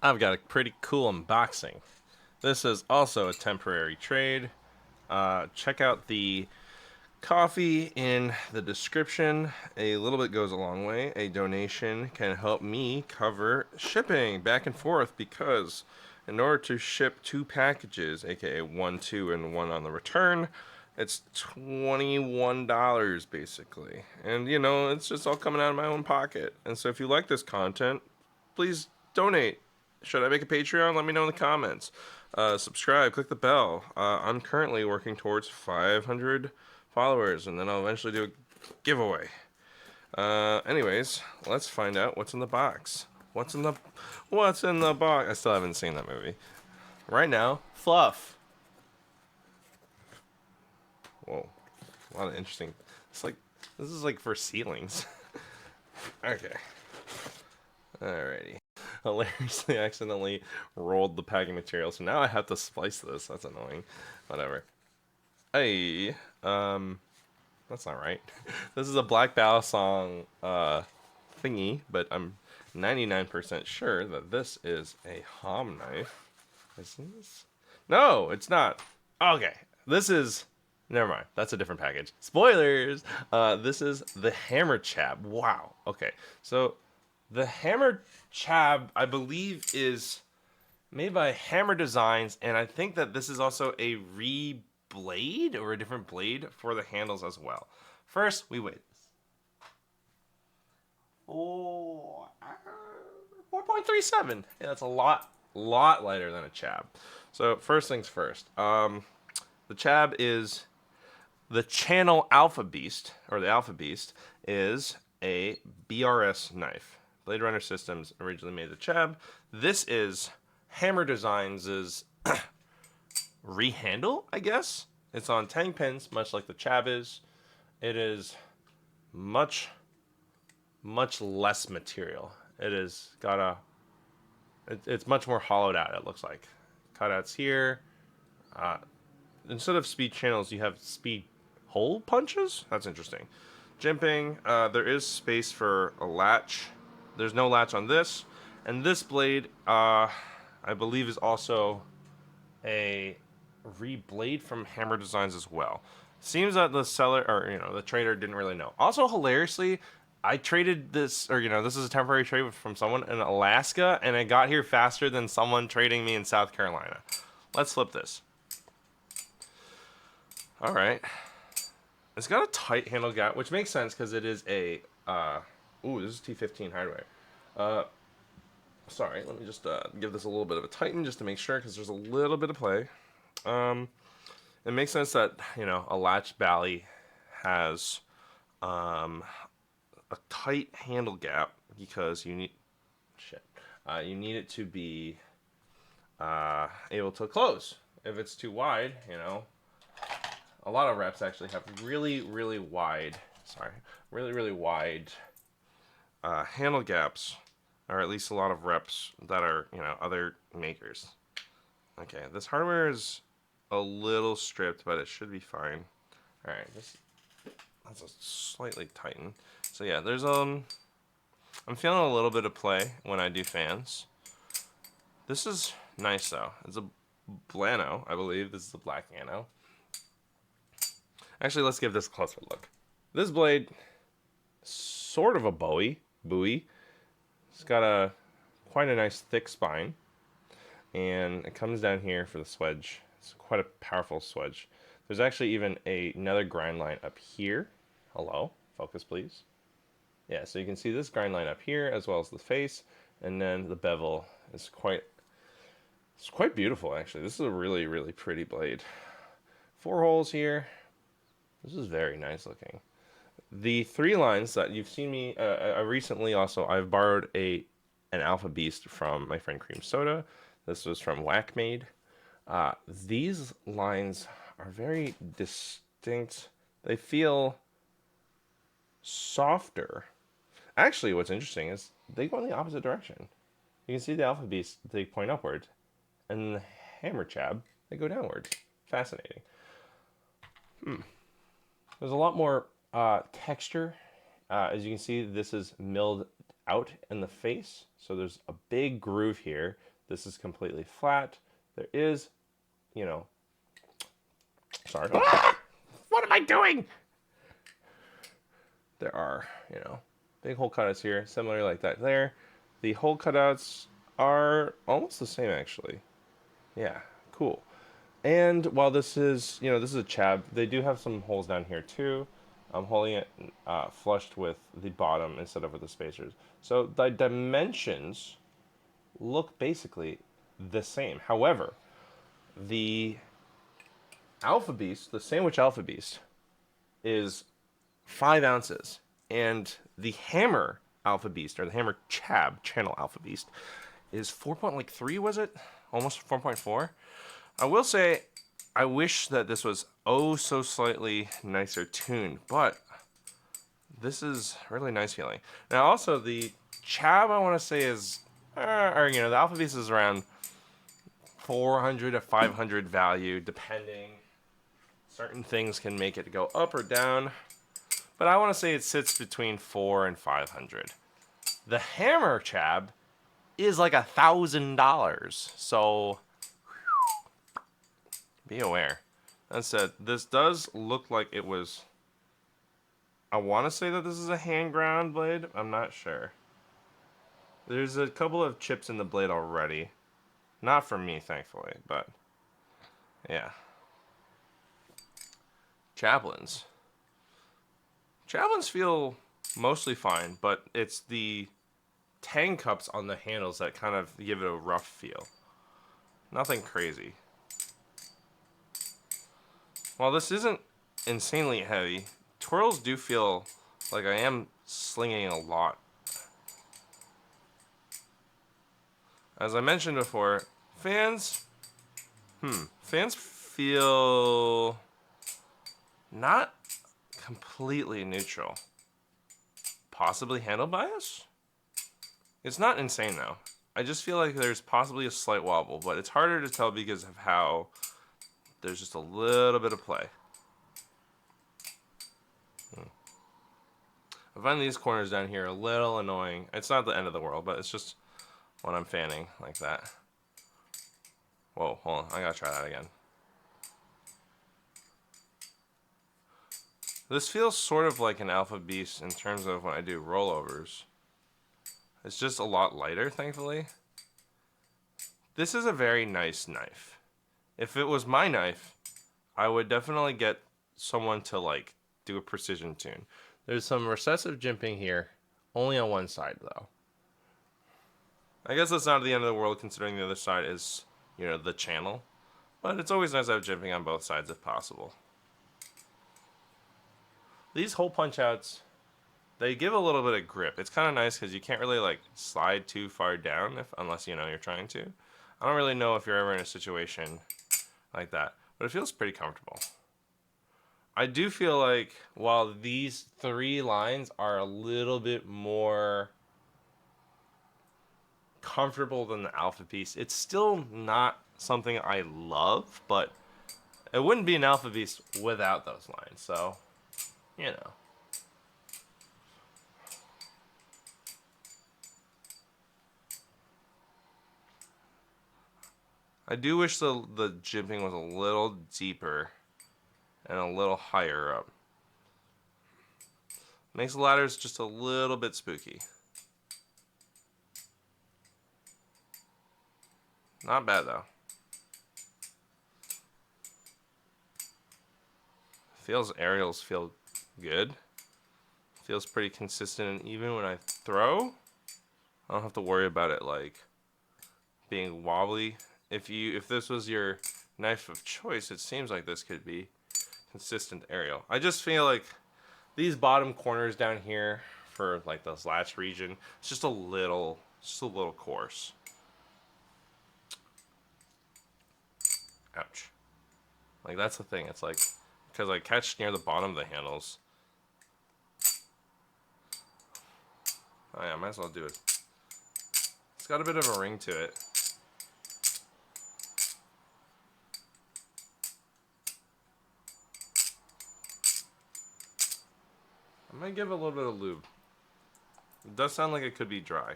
I've got a pretty cool unboxing. This is also a temporary trade. Check out the coffee in the description. A little bit goes a long way. A donation can help me cover shipping back and forth because in order to ship 2 packages, aka 1, 2, and 1 on the return, it's $21 basically. And you know, it's just all coming out of my own pocket. And so if you like this content, please donate. Should I make a Patreon? Let me know in the comments. Subscribe, click the bell. I'm currently working towards 500 followers, and then I'll eventually do a giveaway. Anyways, let's find out what's in the box. What's in the box? I still haven't seen that movie. Right now, fluff. Whoa, a lot of interesting. This is like for ceilings. Okay. Alrighty. Hilariously accidentally rolled the packing material, so now I have to splice this. That's annoying. Whatever. Hey, that's not right. This is a black Balisong thingy, but I'm 99% sure that this is a Hom knife. Is this? No, it's not. Okay, this is. Never mind. That's a different package. Spoilers. This is the Hammer CHAB. Wow. Okay, so the Hammer CHAB, I believe, is made by Hammer Designs, and I think that this is also a blade or a different blade for the handles as well. First, we weigh this. Oh, 4.37. Yeah, that's a lot lighter than a CHAB. So first things first. The CHAB is the channel Alphabeast, or the Alphabeast, is a BRS knife. Blade Runner Systems originally made the CHAB. This is Hammer Designs' rehandle, I guess. It's on 10 pins, much like the CHAB is. It is much less material. It is got a. It's much more hollowed out. It looks like cutouts here. Instead of speed channels, you have speed hole punches. That's interesting. Jimping. There is space for a latch. There's no latch on this, and this blade, I believe, is also a reblade from Hammer Designs as well. Seems that the seller, or the trader, didn't really know. Also, hilariously, I traded this, or this is a temporary trade from someone in Alaska, and it got here faster than someone trading me in South Carolina. Let's flip this. All right, it's got a tight handle gap, which makes sense because it is a. Ooh, this is T15 hardware. Sorry, let me just give this a little bit of a tighten just to make sure, because there's a little bit of play. It makes sense that a latch bally has a tight handle gap because you need you need it to be able to close. If it's too wide, a lot of reps actually have really wide handle gaps, or at least a lot of reps that are other makers. Okay, this hardware is a little stripped, but it should be fine. All right, that's a slightly tighten. So yeah, there's I'm feeling a little bit of play when I do fans. This is nice though. It's a Blano, I believe. This is the black Nano. Actually, let's give this a closer look. This blade, sort of a buoy. It's got quite a nice thick spine, and it comes down here for the swedge. It's quite a powerful swedge. There's actually even another grind line up here. Hello, focus please. Yeah, so you can see this grind line up here as well as the face, and then the bevel is quite beautiful actually. This is a really pretty blade. 4 holes here. This is very nice looking. The 3 lines that you've seen me recently, also I've borrowed an Alphabeast from my friend Cream Soda. This was from Whackmade. These lines are very distinct. They feel softer. Actually, what's interesting is they go in the opposite direction. You can see the Alphabeast, they point upward, and the Hammer CHAB, they go downward. Fascinating. There's a lot more texture. As you can see, this is milled out in the face. So there's a big groove here. This is completely flat. There is, you know, sorry. Ah! What am I doing? There are, you know, big hole cutouts here, similar like that there. The hole cutouts are almost the same actually. Yeah, cool. And while this is, you know, this is a CHAB, they do have some holes down here too. I'm holding it flushed with the bottom instead of with the spacers. So the dimensions look basically the same. However, the Alphabeast, the sandwich Alphabeast, is 5 ounces, and the hammer Alphabeast or the hammer CHAB channel Alphabeast is 4.3. Was it almost 4.4? I will say, I wish that this was oh so slightly nicer tuned, but this is really nice feeling. Now also the CHAB I want to say is, or you know, the Alphabeast is around 400 to 500 value depending. Certain things can make it go up or down, but I want to say it sits between 400 and 500. The hammer CHAB is like $1,000, so be aware. That said, this does look like it was. I want to say that this is a hand ground blade. I'm not sure. There's a couple of chips in the blade already. Not for me, thankfully, but yeah. Javelins. Javelins feel mostly fine, but it's the tang cups on the handles that kind of give it a rough feel. Nothing crazy. While this isn't insanely heavy, twirls do feel like I am slinging a lot. As I mentioned before, fans feel not completely neutral. Possibly handle bias? It's not insane though. I just feel like there's possibly a slight wobble, but it's harder to tell because of how there's just a little bit of play. I find these corners down here a little annoying. It's not the end of the world, but it's just when I'm fanning like that. Whoa, hold on. I gotta try that again. This feels sort of like an Alphabeast in terms of when I do rollovers. It's just a lot lighter, thankfully. This is a very nice knife. If it was my knife, I would definitely get someone to like do a precision tune. There's some recessive jimping here, only on one side though. I guess that's not the end of the world considering the other side is, you know, the channel. But it's always nice to have jimping on both sides if possible. These hole punch outs, they give a little bit of grip. It's kind of nice because you can't really like slide too far down unless you know you're trying to. I don't really know if you're ever in a situation like that, but it feels pretty comfortable. I do feel like while these 3 lines are a little bit more comfortable than the Alphabeast, it's still not something I love, but it wouldn't be an Alphabeast without those lines, so you know. I do wish the jimping was a little deeper and a little higher up. Makes the ladders just a little bit spooky. Not bad though. Aerials feel good. Feels pretty consistent and even when I throw. I don't have to worry about it like being wobbly. If this was your knife of choice, it seems like this could be consistent aerial. I just feel like these bottom corners down here for like this latch region, it's just a little coarse. Ouch. Like that's the thing. It's like because I catch near the bottom of the handles. Oh yeah, might as well do it. It's got a bit of a ring to it. I might give it a little bit of lube. It does sound like it could be dry.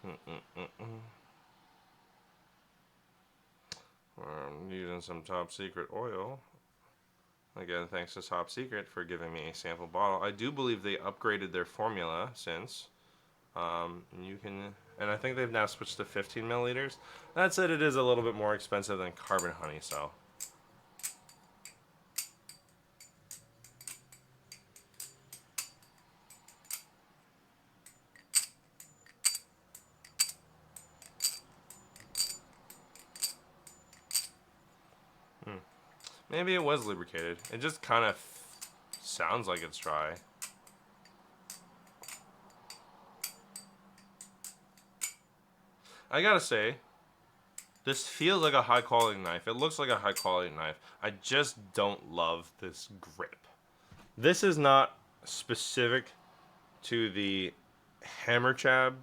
I'm using some Top Secret oil. Again, thanks to Top Secret for giving me a sample bottle. I do believe they upgraded their formula since. You can, and I think they've now switched to 15 milliliters. That said, it is a little bit more expensive than Carbon Honey, so. Maybe it was lubricated. It just kind of sounds like it's dry. I gotta say, this feels like a high quality knife. It looks like a high quality knife. I just don't love this grip. This is not specific to the hammer CHAB.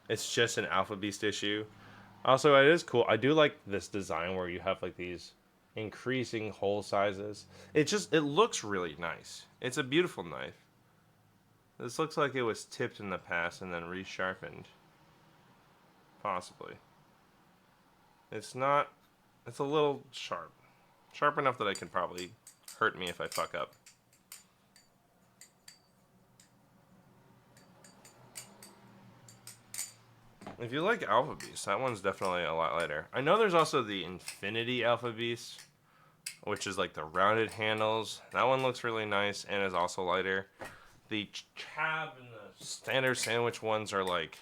It's just an Alphabeast issue. Also, it is cool. I do like this design where you have like these increasing hole sizes. It looks really nice. It's a beautiful knife. This looks like it was tipped in the past and then resharpened. Possibly. It's not, it's a little sharp. Sharp enough that it can probably hurt me if I fuck up. If you like Alphabeast, that one's definitely a lot lighter. I know there's also the Infinity Alphabeast, which is like the rounded handles. That one looks really nice and is also lighter. The CHAB and the standard sandwich ones are like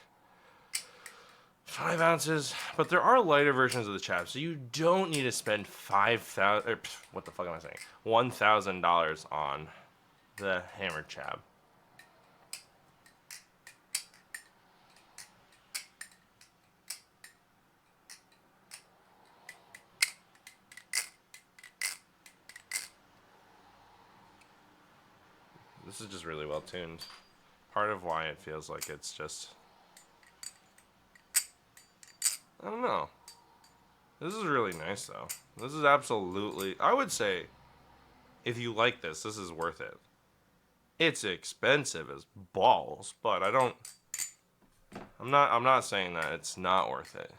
5 ounces, but there are lighter versions of the CHAB, so you don't need to spend what the fuck am I saying? $1,000 on the hammer CHAB. This is just really well tuned. Part of why it feels like it's just, I don't know. This is really nice though. This is absolutely, I would say, if you like this, this is worth it. It's expensive as balls, but I'm not saying that it's not worth it.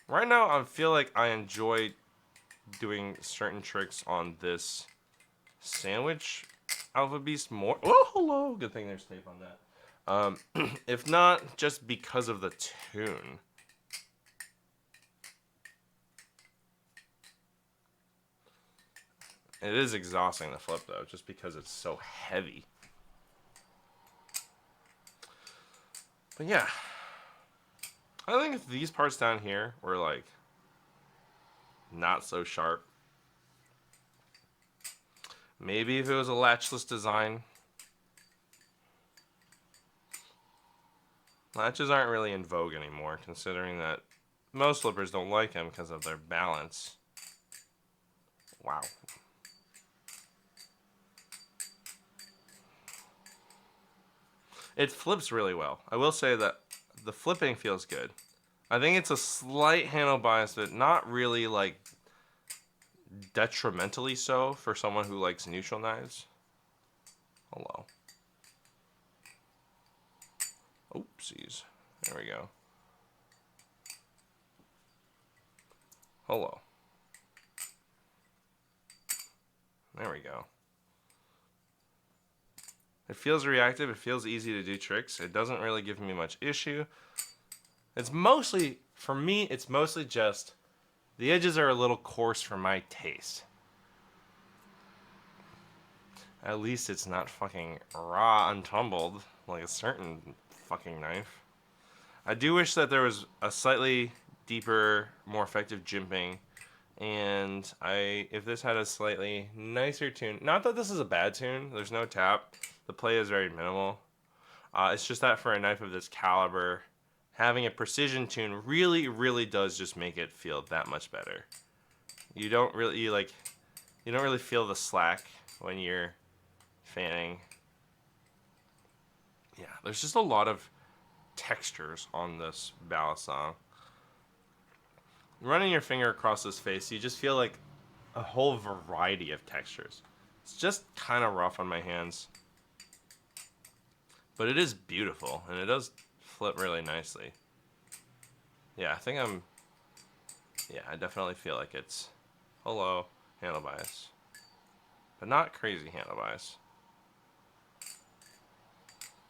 Right now, I feel like I enjoy doing certain tricks on this sandwich Alphabeast more. Oh, hello. Good thing there's tape on that. If not, just because of the tune. It is exhausting to flip though, just because it's so heavy. But yeah, I think if these parts down here were like not so sharp, maybe if it was a latchless design. Latches aren't really in vogue anymore, considering that most flippers don't like them because of their balance. Wow. It flips really well. I will say that the flipping feels good. I think it's a slight handle bias, but not really like detrimentally so for someone who likes neutral knives. Hello. Oopsies. There we go. Hello. There we go. It feels reactive. It feels easy to do tricks. It doesn't really give me much issue. It's mostly, for me, it's mostly just the edges are a little coarse for my taste. At least it's not fucking raw and tumbled like a certain fucking knife. I do wish that there was a slightly deeper, more effective jimping, and if this had a slightly nicer tune, not that this is a bad tune, there's no tap, the play is very minimal. It's just that for a knife of this caliber, having a precision tune really, really does just make it feel that much better. You don't really feel the slack when you're fanning. Yeah, there's just a lot of textures on this Balisong. Running your finger across this face, you just feel like a whole variety of textures. It's just kind of rough on my hands. But it is beautiful, and it does flip really nicely. Yeah, I think I'm... Yeah, I definitely feel like it's hello handle bias. But not crazy handle bias.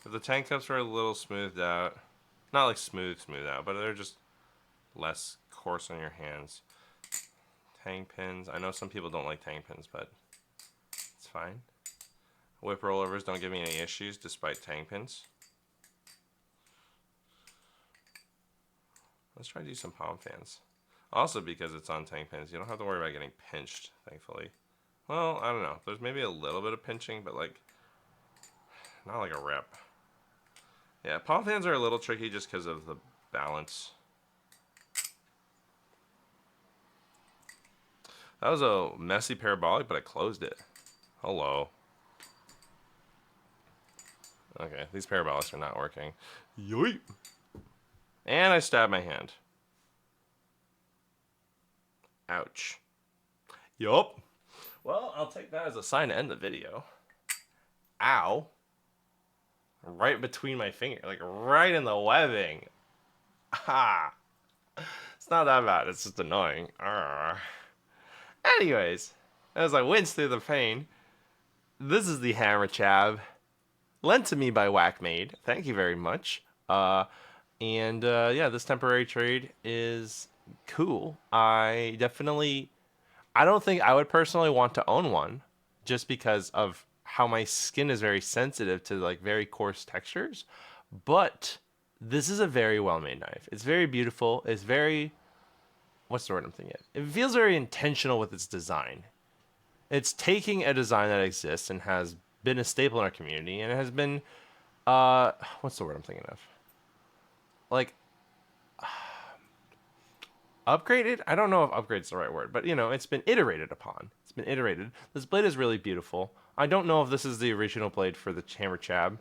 If the tank tops are a little smoothed out, not like smooth out, but they're just less coarse on your hands. Tang pins. I know some people don't like tang pins, but it's fine. Whip rollovers don't give me any issues despite tang pins. Let's try to do some palm fans. Also, because it's on tang pins, you don't have to worry about getting pinched, thankfully. Well, I don't know. There's maybe a little bit of pinching, but like, not like a rip. Yeah, palm fans are a little tricky just because of the balance. That was a messy parabolic, but I closed it. Hello. Okay, these parabolics are not working. Yoip! And I stabbed my hand. Ouch. Yup. Well, I'll take that as a sign to end the video. Ow. Right between my finger, like right in the webbing. Ha. It's not that bad, it's just annoying. Arrgh. Anyways, as I wince through the pain, this is the hammer CHAB, lent to me by Whackmade. Thank you very much. Yeah, this temporary trade is cool. I don't think I would personally want to own one, just because of how my skin is very sensitive to like very coarse textures. But this is a very well made knife. It's very beautiful. It's very, what's the word I'm thinking of? It feels very intentional with its design. It's taking a design that exists and has been a staple in our community, and it has been, what's the word I'm thinking of? Like, upgraded? I don't know if upgrade's the right word, but you know, it's been iterated upon. It's been iterated. This blade is really beautiful. I don't know if this is the original blade for the hammer CHAB.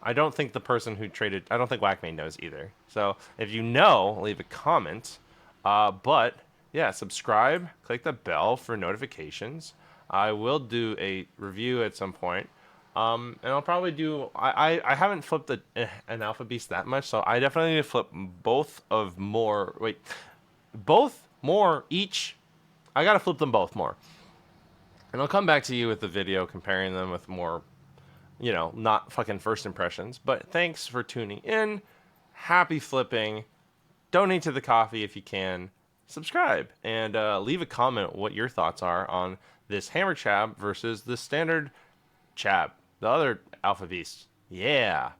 I don't think the person who traded, I don't think Whackmade knows either. So if you know, leave a comment. But yeah, subscribe, click the bell for notifications. I will do a review at some point. And I'll probably do, I haven't flipped an Alphabeast that much, so I definitely need to flip both more each. I gotta flip them both more. And I'll come back to you with the video comparing them with more, you know, not fucking first impressions. But thanks for tuning in. Happy flipping. Donate to the coffee if you can. Subscribe. And leave a comment what your thoughts are on this hammer CHAB versus the standard CHAB. The other Alphabeast. Yeah.